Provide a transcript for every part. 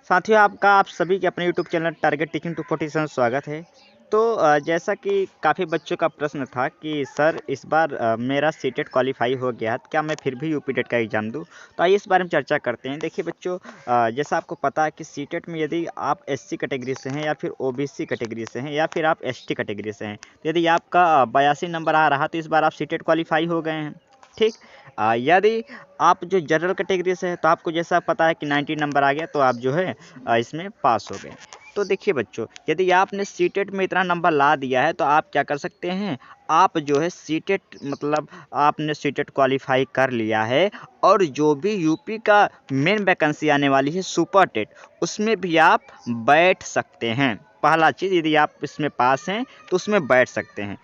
साथियों, आप सभी के अपने यूट्यूब चैनल टारगेट टीचिंग 247 स्वागत है। तो जैसा कि काफ़ी बच्चों का प्रश्न था कि सर इस बार मेरा सीटेट क्वालिफ़ाई हो गया है, तो क्या मैं फिर भी यूपी टेट का एग्ज़ाम दूँ? तो आइए इस बारे में चर्चा करते हैं। देखिए बच्चों, जैसा आपको पता है कि सीटेट में यदि आप एससी कैटेगरी से हैं या फिर ओबीसी कैटेगरी से हैं या फिर आप एसटी कैटेगरी से हैं, तो यदि आपका 82 नंबर आ रहा तो इस बार आप सीटेट क्वालिफ़ाई हो गए हैं। ठीक। यदि आप जो जनरल कैटेगरी से हैं तो आपको जैसा पता है कि 90 नंबर आ गया तो आप जो है इसमें पास हो गए। तो देखिए बच्चों, यदि आपने सीटेट में इतना नंबर ला दिया है तो आप क्या कर सकते हैं, आप जो है सीटेट मतलब आपने सीटेट क्वालिफाई कर लिया है और जो भी यूपी का मेन वैकेंसी आने वाली है सुपर टेट, उसमें भी आप बैठ सकते हैं। पहला चीज़, यदि आप इसमें पास हैं तो उसमें बैठ सकते हैं।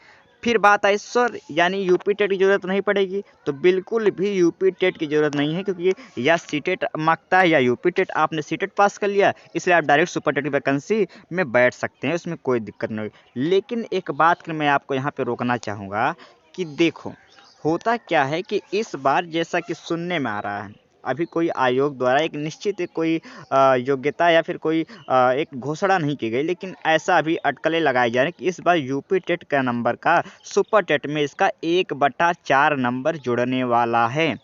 फिर बात आई सर यानी यूपी टेट की ज़रूरत नहीं पड़ेगी, तो बिल्कुल भी यूपी टेट की ज़रूरत नहीं है, क्योंकि या सीटेट मांगता है या यूपी टेट। आपने सीटेट पास कर लिया, इसलिए आप डायरेक्ट सुपर टेट की वैकेंसी में बैठ सकते हैं, उसमें कोई दिक्कत नहीं होगी। लेकिन एक बात मैं आपको यहाँ पे रोकना चाहूँगा कि देखो, होता क्या है कि इस बार जैसा कि सुनने में आ रहा है, अभी कोई आयोग द्वारा एक निश्चित कोई योग्यता या फिर कोई एक घोषणा नहीं की गई, लेकिन ऐसा अभी अटकलें लगाई जा रही हैं कि इस बार यूपी टेट का नंबर का सुपर टेट में इसका 1/4 नंबर जुड़ने वाला है।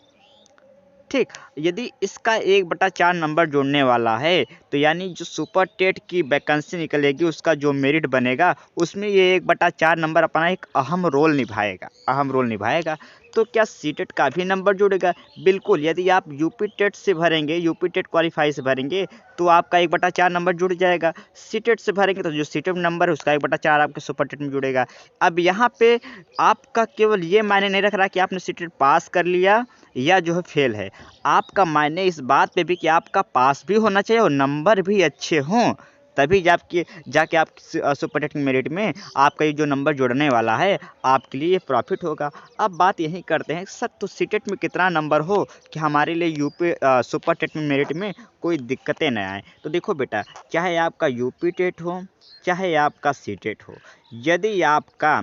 ठीक। यदि इसका 1/4 नंबर जोड़ने वाला है तो यानी जो सुपर टेट की वैकेंसी निकलेगी, उसका जो मेरिट बनेगा उसमें ये 1/4 नंबर अपना एक अहम रोल निभाएगा। तो क्या सीटेट का भी नंबर जुड़ेगा? बिल्कुल। यदि आप यूपी टेट से भरेंगे, यूपी टेट क्वालिफाई से भरेंगे तो आपका 1/4 नंबर जुड़ जाएगा। सीटेट से भरेंगे तो जो सीटेट नंबर है उसका 1/4 आपके सुपर टेट में जुड़ेगा। अब यहाँ पे आपका केवल ये मायने नहीं रख रहा कि आपने सीटेट पास कर लिया या जो है फेल है। आपका मायने इस बात पे भी कि आपका पास भी होना चाहिए और नंबर भी अच्छे हों, तभी जाके आप सुपर टेट मेरिट में आपका ये जो नंबर जुड़ने वाला है आपके लिए प्रॉफिट होगा। अब बात यही करते हैं सर, तो सीटेट में कितना नंबर हो कि हमारे लिए यूपी सुपर टेट में मेरिट में कोई दिक्कतें न आए। तो देखो बेटा, चाहे आपका यूपी टेट हो चाहे आपका सीटेट हो, यदि आपका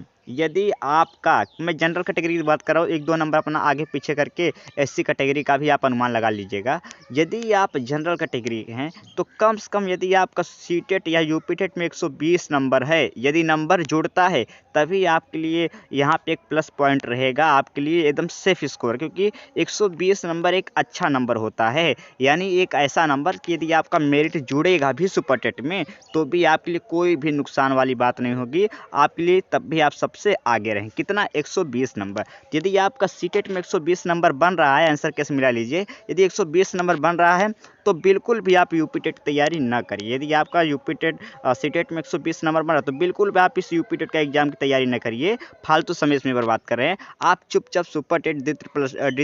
मैं जनरल कैटेगरी की बात कर रहा हूँ, 1-2 नंबर अपना आगे पीछे करके एससी कैटेगरी का भी आप अनुमान लगा लीजिएगा। यदि आप जनरल कैटेगरी के हैं तो कम से कम यदि आपका सीटेट या यूपी टेट में 120 नंबर है, यदि नंबर जुड़ता है तभी आपके लिए यहाँ पे एक प्लस पॉइंट रहेगा, आपके लिए एकदम सेफ स्कोर, क्योंकि 120 नंबर एक अच्छा नंबर होता है। यानी एक ऐसा नंबर कि यदि आपका मेरिट जुड़ेगा भी सुपर टेट में तो भी आपके लिए कोई भी नुकसान वाली बात नहीं होगी, आपके लिए तब भी आप सबसे आगे रहें। कितना? 120 नंबर। यदि आपका सीटेट में 120 नंबर बन रहा है, आंसर कैसे मिला लीजिए, यदि 120 नंबर बन रहा है तो बिल्कुल भी आप यूपी टेट तैयारी ना करिए। यदि आपका यूपी टेट सीटेट में 120 नंबर बन रहा है तो बिल्कुल भी आप इस यूपी टेट का एग्जाम की तैयारी ना करिए, फालतू समय इसमें बर्बाद कर रहे हैं। आप चुपचाप super TET D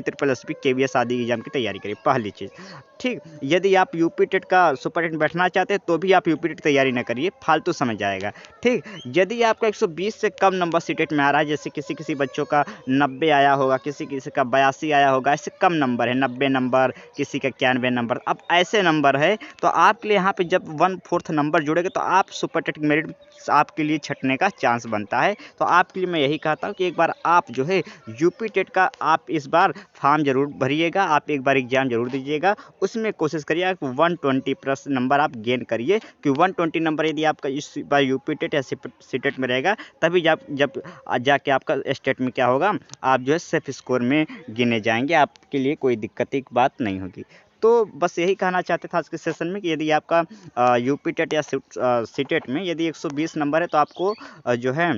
triple S P KVS आदि एग्जाम की तैयारी करिए, पहली चीज़। ठीक। यदि आप यूपी टेट का सुपर टेट में बैठना चाहते हैं तो भी आप यूपी टेट की तैयारी ना करिए, फालतू समय जाएगा। ठीक। यदि आपका 120 से कम नंबर सीटेट में आ रहा है, जैसे किसी बच्चों का 90 आया होगा, किसी का 82 आया होगा, ऐसे कम नंबर है, 90 नंबर, किसी का 91 नंबर, अब ऐसे नंबर है तो आपके लिए यहाँ पे जब 1/4 नंबर जुड़ेगा तो आप सुपर टेट मेरिट आपके लिए छटने का चांस बनता है। तो आपके लिए मैं यही कहता हूँ कि एक बार आप जो है यूपी टेट का आप इस बार फॉर्म जरूर भरिएगा, आप एक बार एग्जाम जरूर दीजिएगा, उसमें कोशिश करिएगा कि 120 प्लस नंबर आप गेन करिए, कि 120 नंबर यदि आपका इस बार यूपी टेट या सीटेट में रहेगा तभी जब जाके आपका स्टेट में क्या होगा, आप जो है सेफ स्कोर में गिने जाएंगे, आपके लिए कोई दिक्कत की बात नहीं होगी। तो बस यही कहना चाहते थे आज के सेशन में कि यदि आपका यूपी टेट या सीटेट में यदि 120 नंबर है तो आपको जो है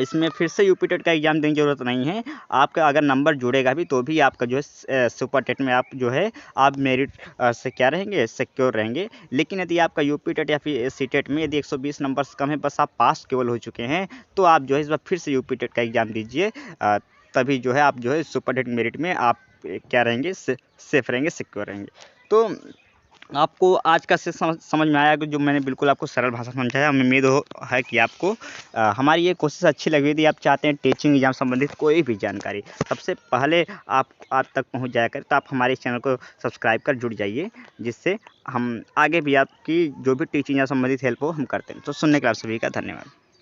इसमें फिर से यूपी टेट का एग्ज़ाम देने की ज़रूरत नहीं है। आपका अगर नंबर जुड़ेगा भी तो भी आपका जो है सुपर टेट में आप जो है आप मेरिट से क्या रहेंगे, सिक्योर रहेंगे। लेकिन यदि आपका यूपी टेट या फिर सीटेट में यदि 120 नंबर से कम है, बस आप पास केवल हो चुके हैं, तो आप जो है इस बार फिर से यूपी टेट का एग्ज़ाम दीजिए, तभी जो है आप जो है सुपर टेट मेरिट में आप क्या रहेंगे, सेफ रहेंगे, सिक्योर रहेंगे। तो आपको आज का सेशन समझ में आया कि जो मैंने बिल्कुल आपको सरल भाषा में समझाया। हमें उम्मीद है कि आपको हमारी ये कोशिश अच्छी लगी। यदि आप चाहते हैं टीचिंग एग्जाम संबंधित कोई भी जानकारी सबसे पहले आप तक पहुंच जाया करें, तो आप हमारे चैनल को सब्सक्राइब कर जुड़ जाइए, जिससे हम आगे भी आपकी जो भी टीचिंग या संबंधित हेल्प हो हम करते हैं। तो सुनने के लिए आप सभी का धन्यवाद।